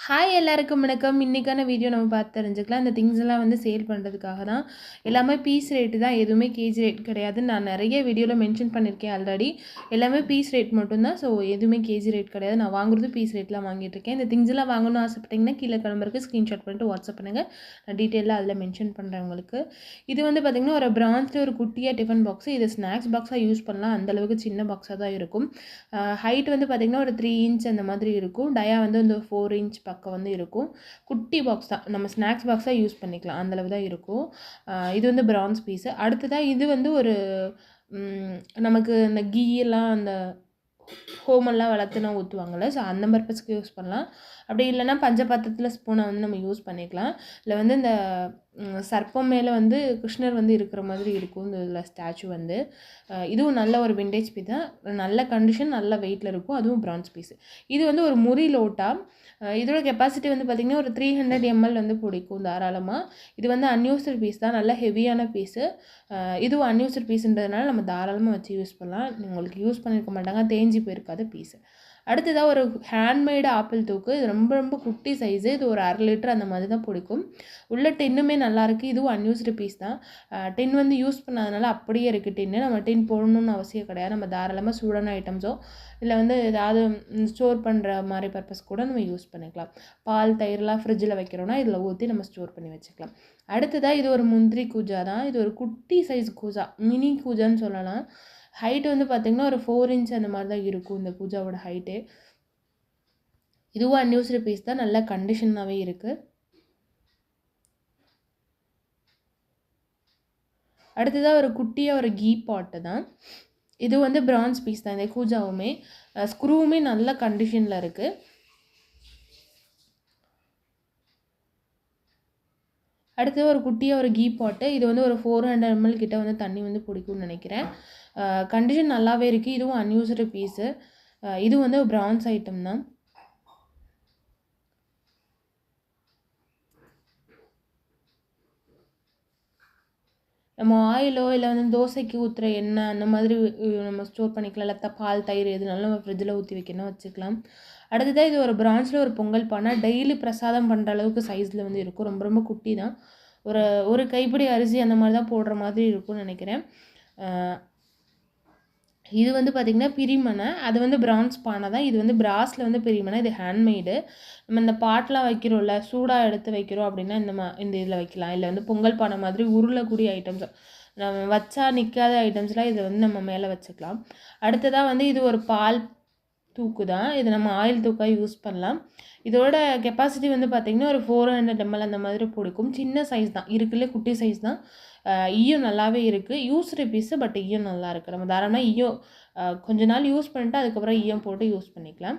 Hi எல்லாருக்கும் வணக்கம். இன்றைக்கான வீடியோ நம்ம பார்த்து தெரிஞ்சுக்கலாம். இந்த திங்ஸ் எல்லாம் வந்து சேல் பண்ணுறதுக்காக தான். எல்லாமே பீஸ் ரேட்டு தான், எதுவுமே கேஜி ரேட் கிடையாது. நான் நிறைய வீடியோவில் மென்ஷன் பண்ணியிருக்கேன் ஆல்ரெடி. எல்லாமே பீஸ் ரேட் மட்டும்தான். ஸோ எதுவுமே கேஜி ரேட் கிடையாது. நான் வாங்குறது பீஸ் ரேட்லாம் வாங்கிட்டுருக்கேன். இந்த திங்ஸ் எல்லாம் வாங்கணும்னு ஆசைப்பட்டீங்கன்னா கீழே கிளம்புறதுக்கு ஸ்க்ரீன்ஷாட் பண்ணிட்டு வாட்ஸ்அப் பண்ணுங்கள். நான் டீட்டெயிலாக அதில் மென்ஷன் பண்ணுறேன் உங்களுக்கு. இது வந்து பார்த்திங்கன்னா ஒரு பிரான்ஸில் ஒரு குட்டியாக டிஃபன் பாக்ஸு. இது ஸ்நாக்ஸ் பாக்ஸாக யூஸ் பண்ணலாம். அந்தளவுக்கு சின்ன பாக்ஸாக தான் இருக்கும். ஹைட் வந்து பார்த்திங்கன்னா ஒரு 3 இன்ச் அந்த மாதிரி இருக்கும். டயா வந்து இந்த 4 இன்ச் பக்கம் வந்து இருக்கும். குட்டி பாக்ஸ் தான், நம்ம ஸ்நாக்ஸ் பாக்ஸாக யூஸ் பண்ணிக்கலாம், அந்தளவு தான் இருக்கும். இது வந்து பிரான்ஸ் பீஸு. அடுத்ததாக இது வந்து ஒரு நமக்கு இந்த கீயெல்லாம் அந்த ஹோமெல்லாம் வளர்த்துனா ஊற்றுவாங்கள்ல, ஸோ அந்த பர்பஸ்க்கு யூஸ் பண்ணலாம். அப்படி இல்லைனா பஞ்சபாத்திரத்தில் ஸ்பூனை வந்து நம்ம யூஸ் பண்ணிக்கலாம். இதில் வந்து இந்த சர்ப்பம் மேலே வந்து கிருஷ்ணர் வந்து இருக்கிற மாதிரி இருக்கும் இந்த இதில் ஸ்டாச்சு வந்து. இதுவும் நல்ல ஒரு விண்டேஜ் பீஸ் தான், நல்ல கண்டிஷன், நல்ல வெயிட்டில் இருக்கும். அதுவும் பிரான்ஸ் பீஸு. இது வந்து ஒரு முறி லோட்டா. இதோட கெப்பாசிட்டி வந்து பார்த்திங்கன்னா ஒரு 300 ml வந்து பிடிக்கும் தாராளமாக. இது வந்து அன்யூஸ்டு பீஸ் தான், நல்ல ஹெவியான பீஸு. இதுவும் அன்யூஸ்டு பீஸுன்றதுனால நம்ம தாராளமாக வச்சு யூஸ் பண்ணலாம். உங்களுக்கு யூஸ் பண்ணியிருக்க மாட்டாங்க, தேஞ்சி போயிருக்காது பீஸு. அடுத்ததாக ஒரு ஹேண்ட்மேடு ஆப்பிள் தூக்கு. இது ரொம்ப ரொம்ப குட்டி சைஸு. இது ஒரு 1/2 லிட்டர் அந்த மாதிரி தான் பிடிக்கும். உள்ள டின்னுமே நல்லாயிருக்கு. இதுவும் அன்யூஸ்டு பீஸ் தான். டின் வந்து யூஸ் பண்ணாதனால அப்படியே இருக்குது டின்னு. நம்ம டின் போடணுன்னு அவசியம் கிடையாது. நம்ம தாராளமாக சூடான ஐட்டம்ஸோ இல்லை வந்து ஏதாவது ஸ்டோர் பண்ணுற மாதிரி பர்பஸ் கூட நம்ம யூஸ் பண்ணிக்கலாம். பால் தயிர்லாம் ஃப்ரிட்ஜில் வைக்கிறோன்னா இதில் ஊற்றி நம்ம ஸ்டோர் பண்ணி வச்சுக்கலாம். அடுத்ததாக இது ஒரு முந்திரி கூஜா தான். இது ஒரு குட்டி சைஸ் கூஜா, மினி கூஜான்னு சொல்லலாம். ஹைட்டு வந்து பார்த்திங்கன்னா ஒரு 4 இன்ச் அந்த மாதிரி தான் இருக்கும் இந்த கூஜாவோட ஹைட்டு. இதுவும் அன்யூஸ்டு பீஸ் தான், நல்ல கண்டிஷனாகவே இருக்குது. அடுத்ததாக ஒரு குட்டியாக ஒரு கீ பாட்டு தான். இது வந்து பிரான்ஸ் பீஸ் தான். இந்த கூஜாவுமே ஸ்க்ரூவுமே நல்ல கண்டிஷனில் இருக்குது. அடுத்தது ஒரு குட்டியாக ஒரு கீ பாட்டு. இது வந்து ஒரு 400 ml கிட்ட வந்து தண்ணி வந்து பிடிக்கும்னு நினைக்கிறேன். கண்டிஷன் நல்லாவே இருக்குது. இதுவும் அன்யூஸ்டு பீஸு. இது வந்து ஒரு பிரான்ஸ் ஐட்டம் தான். நம்ம ஆயிலோ இல்லை வந்து தோசைக்கு ஊற்றுற எண்ணெய் அந்த மாதிரி நம்ம ஸ்டோர் பண்ணிக்கலாம். இல்லை பால் தயிர் எதுனாலும் நம்ம ஃப்ரிட்ஜில் ஊற்றி வைக்கணும், வச்சுக்கலாம். அடுத்ததாக இது ஒரு பிரான்ஸில் ஒரு பொங்கல் பானை. டெய்லி பிரசாதம் பண்ணுற அளவுக்கு சைஸில் வந்து இருக்கும். ரொம்ப ரொம்ப குட்டி தான். ஒரு கைப்பிடி அரிசி அந்த மாதிரி தான் போடுற மாதிரி இருக்கும்னு நினைக்கிறேன். இது வந்து பார்த்திங்கன்னா பிரிமனை. அது வந்து பிரான்ஸ் பானை தான். இது வந்து பிராஸில் வந்து பிரிமனை. இது ஹேண்ட்மேடு. நம்ம இந்த பாட்டெலாம் வைக்கிறோம்ல, சூடாக எடுத்து வைக்கிறோம் அப்படின்னா இந்த இதில் வைக்கலாம். இல்லை வந்து பொங்கல் பானை மாதிரி உருளக்கூடிய ஐட்டம்ஸ், நம்ம வச்சா நிற்காத ஐட்டம்ஸ்லாம் இதை வந்து நம்ம மேலே வச்சுக்கலாம். அடுத்ததாக வந்து இது ஒரு பால் தூக்கு தான். இது நம்ம ஆயில் தூக்காக யூஸ் பண்ணலாம். இதோட கெப்பாசிட்டி வந்து பார்த்திங்கன்னா ஒரு 400 ml அந்த மாதிரி பிடிக்கும். சின்ன சைஸ் தான், இருக்குல்ல குட்டி சைஸ் தான். ஈயம் நல்லாவே இருக்குது. யூஸ்டு பீஸு, பட் ஈயம் நல்லா இருக்குது. நம்ம தாராளமாக ஈயம் கொஞ்ச நாள் யூஸ் பண்ணிட்டு அதுக்கப்புறம் ஈயம் போட்டு யூஸ் பண்ணிக்கலாம்.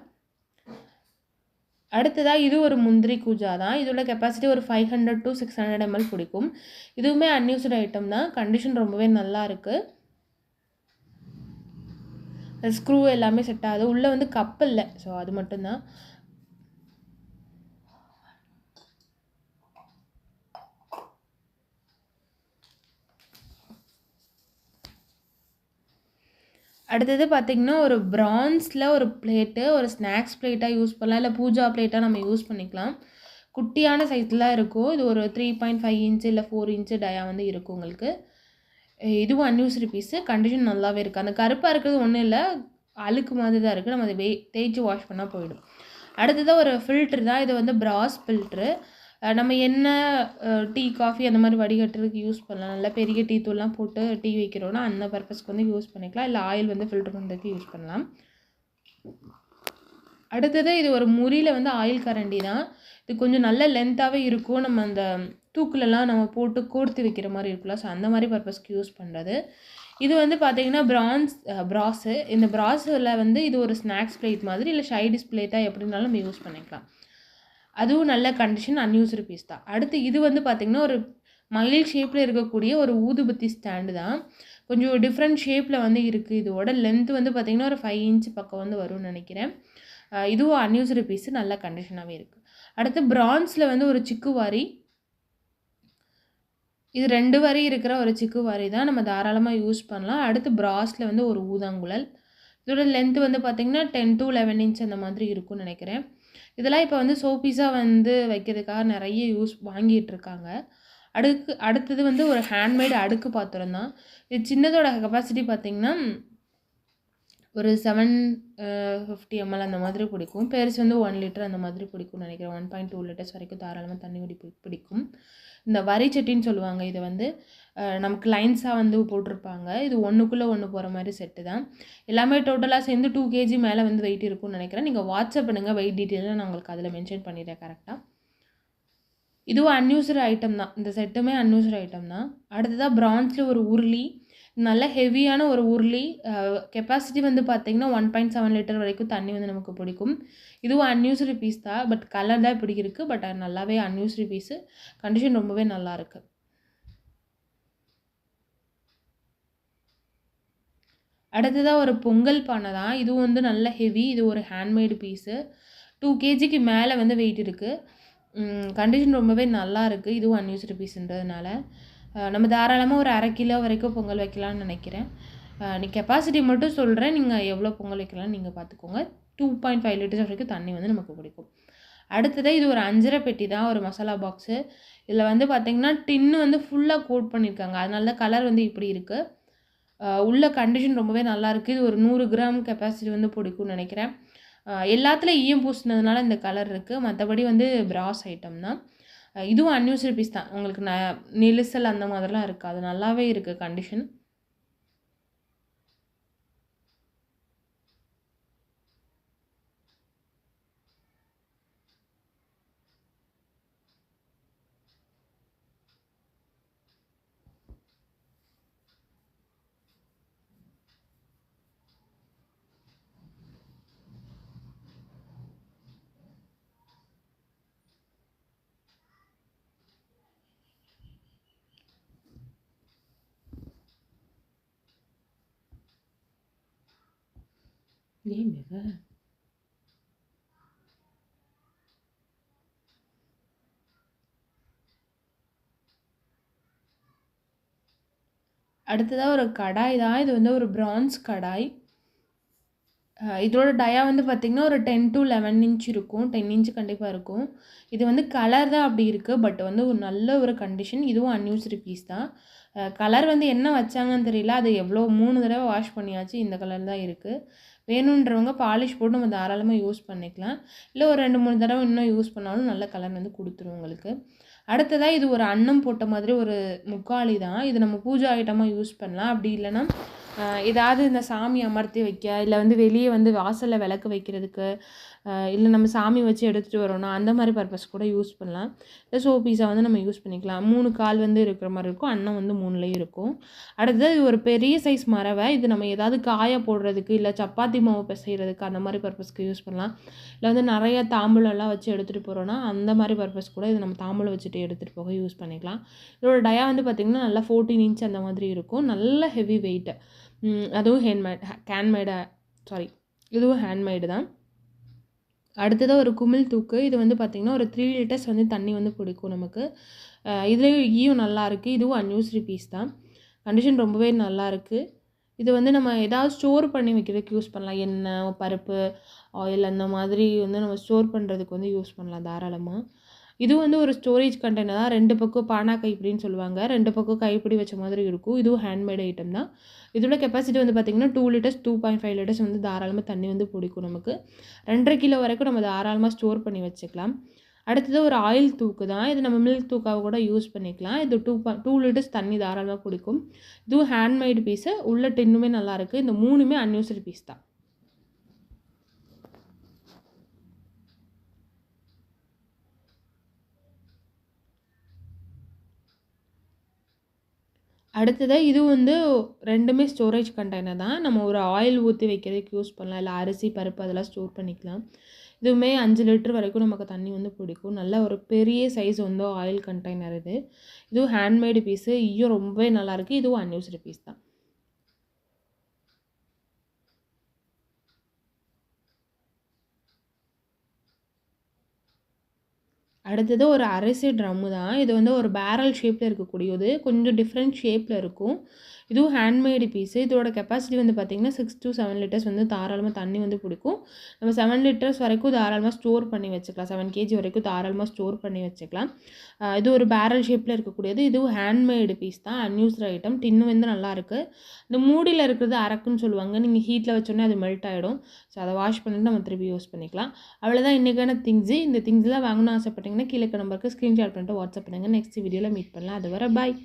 அடுத்ததாக இது ஒரு முந்திரி கூஜா தான். இதோட கெப்பாசிட்டி ஒரு 500 to 600 ml பிடிக்கும். இதுவுமே அன்யூஸ்டு ஐட்டம் தான். கண்டிஷன் ரொம்பவே நல்லா இருக்குது. ஸ்க்ரூ எல்லாமே செட் ஆகுது. உள்ளே வந்து கப் இல்லை, ஸோ அது மட்டும்தான். அடுத்தது பார்த்திங்கன்னா ஒரு பிரான்ஸில் ஒரு பிளேட்டு, ஒரு ஸ்நாக்ஸ் பிளேட்டாக யூஸ் பண்ணலாம், இல்லை பூஜா பிளேட்டாக நம்ம யூஸ் பண்ணிக்கலாம். குட்டியான சைஸில் இருக்கும். இது ஒரு 3.5 இன்ச்சு இல்லை 4 இன்ச்சு டயா வந்து இருக்கும் உங்களுக்கு. இதுவும் அன்யூஸ்டு பீஸு. கண்டிஷன் நல்லாவே இருக்குது. அந்த கருப்பாக இருக்கிறது ஒன்றும் இல்லை, அழுக்கு மாதிரி தான் இருக்குது. நம்ம அதை தேய்ச்சி வாஷ் பண்ணால் போயிடும். அடுத்ததாக ஒரு ஃபில்ட்ரு தான். இது வந்து பிராஸ் ஃபில்ட்ரு. நம்ம எண்ணெய், டீ, காஃபி அந்த மாதிரி வடிகட்டுறதுக்கு யூஸ் பண்ணலாம். நல்லா பெரிய டீ தூள்லாம் போட்டு டீ வைக்கிறோன்னா அந்த பர்பஸ்க்கு வந்து யூஸ் பண்ணிக்கலாம். இல்லை ஆயில் வந்து ஃபில்ட்ரு பண்ணுறதுக்கு யூஸ் பண்ணலாம். அடுத்தது இது ஒரு முறியில் வந்து ஆயில் கரண்டி தான். இது கொஞ்சம் நல்ல லென்த்தாகவே இருக்கும். நம்ம அந்த தூக்குலலாம் நம்ம போட்டு கோர்த்து வைக்கிற மாதிரி இருக்குல்ல, ஸோ அந்த மாதிரி பர்பஸ்க்கு யூஸ் பண்ணுறது. இது வந்து பார்த்திங்கன்னா பிராஸு. இந்த பிராஸில் வந்து இது ஒரு ஸ்நாக்ஸ் பிளேட் மாதிரி, இல்லை சைடிஷ் பிளேட்டாக எப்படினாலும் நம்ம யூஸ் பண்ணிக்கலாம். அதுவும் நல்ல கண்டிஷன், அன்யூஸ்டு பீஸ் தான். அடுத்து இது வந்து பார்த்திங்கன்னா ஒரு மயில் ஷேப்பில் இருக்கக்கூடிய ஒரு ஊதுபத்தி ஸ்டாண்டு தான். கொஞ்சம் டிஃப்ரெண்ட் ஷேப்பில் வந்து இருக்குது. இதோட லென்த்து வந்து பார்த்திங்கன்னா ஒரு 5 இன்ச் பக்கம் வந்து வரும்னு நினைக்கிறேன். இதுவும் அன்யூஸ்டு பீஸு, நல்ல கண்டிஷனாகவே இருக்குது. அடுத்து பிரான்ஸில் வந்து ஒரு சிக்குவாரி. இது 2 வரி இருக்கிற ஒரு சிக்குவாரி தான். நம்ம தாராளமாக யூஸ் பண்ணலாம். அடுத்து பிராஸில் வந்து ஒரு ஊதாங்குழல். இதோட லென்த் வந்து பார்த்திங்கன்னா 10 to 11 இன்ச் அந்த மாதிரி இருக்கும்னு நினைக்கிறேன். இதெல்லாம் இப்போ வந்து ஷோபீஸாக வந்து வைக்கிறதுக்காக நிறைய வாங்கிட்டு இருக்காங்க. அடுத்தது வந்து ஒரு ஹேண்ட்மேட் அடுக்கு பாத்திரம் தான். இது சின்னதோட கெப்பாசிட்டி பார்த்தீங்கன்னா ஒரு 750 ml அந்த மாதிரி பிடிக்கும். பெருசு வந்து 1 லிட்டர் அந்த மாதிரி பிடிக்கும்னு நினைக்கிறேன். 1.2 லிட்டர்ஸ் வரைக்கும் தாராளமாக தண்ணி பிடிக்கும். இந்த வரி சட்டின்னு சொல்லுவாங்க. இதை வந்து நமக்கு லைன்ஸாக வந்து போட்டிருப்பாங்க. இது ஒன்றுக்குள்ளே ஒன்று போகிற மாதிரி செட்டு தான். எல்லாமே டோட்டலாக சேர்ந்து 2 kg மேலே வந்து வெயிட் இருக்கும்னு நினைக்கிறேன். நீங்கள் வாட்ஸ்அப் பண்ணுங்கள், வெயிட் டீட்டெயிலாக நான் உங்களுக்கு அதில் மென்ஷன் பண்ணிடுறேன் கரெக்டாக. இதுவும் அன்யூஸ்டு ஐட்டம் தான். இந்த செட்டுமே அன்யூஸ்டு ஐட்டம் தான். அடுத்ததாக பிரான்ஸில் ஒரு உருளி, நல்ல ஹெவியான ஒரு உருளி. கெப்பாசிட்டி வந்து பார்த்திங்கன்னா 1.7 லிட்டர் வரைக்கும் தண்ணி வந்து நமக்கு பிடிக்கும். இதுவும் அன்யூஸ்டு பீஸ் தான். பட் கலர் தான் இப்படி இருக்குது. பட் நல்லாவே அன்யூஸ்டு பீஸு. கண்டிஷன் ரொம்பவே நல்லாயிருக்கு. அடுத்ததாக ஒரு பொங்கல் பானை தான். இதுவும் வந்து நல்ல ஹெவி. இது ஒரு ஹேண்ட்மேடு பீஸு. 2 kgக்கு மேலே வந்து வெயிட் இருக்குது. கண்டிஷன் ரொம்பவே நல்லா இருக்குது. இதுவும் அன்யூஸ்டு பீஸுன்றதுனால நம்ம தாராளமாக ஒரு 1/2 கிலோ வரைக்கும் பொங்கல் வைக்கலாம்னு நினைக்கிறேன். நீ கெப்பாசிட்டி மட்டும் சொல்கிறேன். நீங்கள் எவ்வளோ பொங்கல் வைக்கலாம்னு நீங்கள் பார்த்துக்கோங்க. 2.5 லிட்டர்ஸ் வரைக்கும் தண்ணி வந்து நமக்கு பிடிக்கும். அடுத்ததாக இது ஒரு 5.5 பெட்டி தான், ஒரு மசாலா பாக்ஸு. இதில் வந்து பார்த்திங்கன்னா டின்னு வந்து ஃபுல்லாக கோட் பண்ணியிருக்காங்க. அதனால தான் கலர் வந்து இப்படி இருக்குது. உள்ள கண்டிஷன் ரொம்பவே நல்லாயிருக்கு. இது ஒரு 100 கிராம் கெப்பாசிட்டி வந்து பிடிக்கும்னு நினைக்கிறேன். எல்லாத்துலேயும் ஈயம் பூசினதுனால இந்த கலர் இருக்குது. மற்றபடி வந்து பிராஸ் ஐட்டம் தான். இதுவும் அன்யூஸ்டு பீஸ் தான். உங்களுக்கு நெரிசல் அந்த மாதிரிலாம் இருக்குது. அது நல்லாவே இருக்குது கண்டிஷன். அடுத்ததாக ஒரு கடாய் தான். இது வந்து ஒரு பிரான்ஸ் கடாய். இதோட டயா வந்து பார்த்திங்கன்னா ஒரு 10 to 11 இன்ச் இருக்கும். 10 இன்ச் கண்டிப்பாக இருக்கும். இது வந்து கலர் தான் அப்படி இருக்குது. பட் வந்து ஒரு நல்ல ஒரு கண்டிஷன். இதுவும் அன்யூஸ்டு பீஸ் தான். கலர் வந்து என்ன வச்சாங்கன்னு தெரியல. அது எவ்வளோ 3 தடவை வாஷ் பண்ணியாச்சு. இந்த கலர் தான் இருக்குது. வேணுன்றவங்க பாலிஷ் போட்டு நம்ம தாராளமாக யூஸ் பண்ணிக்கலாம். இல்லை ஒரு 2-3 தடவை இன்னும் யூஸ் பண்ணாலும் நல்ல கலர் வந்து கொடுத்துரும் உங்களுக்கு. அடுத்ததாக இது ஒரு அன்னம் போட்ட மாதிரி ஒரு முக்காளி தான். இது நம்ம பூஜை ஐட்டமாக யூஸ் பண்ணலாம். அப்படி இல்லைன்னா ஏதாவது இந்த சாமி அமர்த்தி வைக்க, இல்லை வந்து வெளியே வந்து வாசலில் விளக்கு வைக்கிறதுக்கு, இல்லை நம்ம சாமி வச்சு எடுத்துகிட்டு வரோன்னா அந்த மாதிரி பர்பஸ் கூட யூஸ் பண்ணலாம். இல்லை ஷோபீஸாக வந்து நம்ம யூஸ் பண்ணிக்கலாம். 3 கால் வந்து இருக்கிற மாதிரி இருக்கும். அன்னம் வந்து 3லேயும் இருக்கும். அடுத்தது இது ஒரு பெரிய சைஸ் மரவை. இது நம்ம ஏதாவது காய போடுறதுக்கு, இல்லை சப்பாத்தி மாவு பிசைகிறதுக்கு அந்த மாதிரி பர்பஸ்க்கு யூஸ் பண்ணலாம். இல்லை வந்து நிறைய தாம்பூலம்லாம் வச்சு எடுத்துகிட்டு போகிறோன்னா அந்த மாதிரி பர்பஸ் கூட இது நம்ம தாம்பூலம் வச்சுட்டு எடுத்துகிட்டு போக யூஸ் பண்ணிக்கலாம். இதோட டயா வந்து பார்த்திங்கன்னா நல்லா 14 இன்ச் அந்த மாதிரி இருக்கும். நல்ல ஹெவி வெயிட்டு. அதுவும் இதுவும் ஹேண்ட்மேடு தான். அடுத்ததாக ஒரு குமிழ் தூக்கு. இது வந்து பார்த்திங்கன்னா ஒரு 3 லிட்டர்ஸ் வந்து தண்ணி வந்து பிடிக்கும் நமக்கு. இதுலேயும் ஈயும் நல்லாயிருக்கு. இதுவும் அன்யூஸ்டு பீஸ் தான். கண்டிஷன் ரொம்பவே நல்லாயிருக்கு. இது வந்து நம்ம ஏதாவது ஸ்டோர் பண்ணி வைக்கிறதுக்கு யூஸ் பண்ணலாம். எண்ணெய், பருப்பு, ஆயில் அந்த மாதிரி வந்து நம்ம ஸ்டோர் பண்ணுறதுக்கு வந்து யூஸ் பண்ணலாம் தாராளமாக. இது வந்து ஒரு ஸ்டோரேஜ் கண்டெய்னர் தான். 2 பக்கம் பானா கைப்பிடின்னு சொல்லுவாங்க. 2 பக்கம் கைப்பிடி வச்ச மாதிரி இருக்கும். இதுவும் ஹேண்ட்மேட் ஐட்டம் தான். இதோட கெப்பாசிட்டி வந்து பார்த்திங்கன்னா 2 லிட்டர்ஸ் 2.5 லிட்டர்ஸ் வந்து தாராளமாக தண்ணி வந்து பிடிக்கும் நமக்கு. 2.5 கிலோ வரைக்கும் நம்ம தாராளமாக ஸ்டோர் பண்ணி வச்சுக்கலாம். அடுத்தது ஒரு ஆயில் தூக்கு தான். இது நம்ம மில்க் தூக்காக கூட யூஸ் பண்ணிக்கலாம். இது 2 லிட்டர்ஸ் தண்ணி தாராளமாக பிடிக்கும். இதுவும் ஹேண்ட்மேடு பீஸு. உள்ள டின்னுமே நல்லாயிருக்கு. இந்த 3மே அன்யூஸ்டு பீஸ் தான். அடுத்ததாக இது வந்து 2மே ஸ்டோரேஜ் கண்டெய்னர் தான். நம்ம ஒரு ஆயில் ஊற்றி வைக்கிறதுக்கு யூஸ் பண்ணலாம். இல்லை அரிசி, பருப்பு அதெல்லாம் ஸ்டோர் பண்ணிக்கலாம். இதுவுமே 5 லிட்டர் வரைக்கும் நமக்கு தண்ணி வந்து பிடிக்கும். நல்ல ஒரு பெரிய சைஸ் வந்து ஆயில் கண்டெய்னர் இது. இதுவும் ஹேண்ட்மேடு பீஸு. இதுவும் ரொம்பவே நல்லாயிருக்கு. இதுவும் அன்யூஸ்டு பீஸ் தான். அடுத்தது ஒரு அரிசி ட்ரம்மு தான். இது வந்து ஒரு பேரல் ஷேப்பில் இருக்கக்கூடியது. கொஞ்சம் டிஃப்ரெண்ட் ஷேப்பில் இருக்கும். இதுவும் ஹேண்ட்மேடு பீஸு. இதோட கெப்பாசிட்டி வந்து பார்த்திங்கன்னா 6 to 7 லிட்டர்ஸ் வந்து தாராளமாக தண்ணி வந்து பிடிக்கும். நம்ம 7 லிட்டர்ஸ் வரைக்கும் தாராளமாக ஸ்டோர் பண்ணி வச்சுக்கலாம். 7 கேஜி வரைக்கும் தாராளமாக ஸ்டோர் பண்ணி வச்சுக்கலாம். இது ஒரு பேரல் ஷேப்பில் இருக்கக்கூடியது. இதுவும் ஹேண்ட்மேடு பீஸ் தான். Unused item. டின்னு வந்து நல்லாயிருக்கு. இந்த மூடியில் இருக்கிறது அரக்குன்னு சொல்லுவாங்க. நீங்கள் ஹீட்டில் வச்சோன்னே அது மெல்ட் ஆகிடும். ஸோ அதை வாஷ் பண்ணிட்டு நம்ம திருப்பி யூஸ் பண்ணிக்கலாம். அவ்வளோதான் இன்றைக்கான திங்ஸு. இந்த திங்ஸ்லாம் வாங்கணும்னு ஆசைப்பட்டீங்கன்னா கீழே நம்பருக்கு ஸ்க்ரீன்ஷாட் பண்ணிட்டு வாட்ஸ்அப் பண்ணுங்கள். நெக்ஸ்ட் வீடியோவில் மீட் பண்ணலாம். அது வரை பாய்.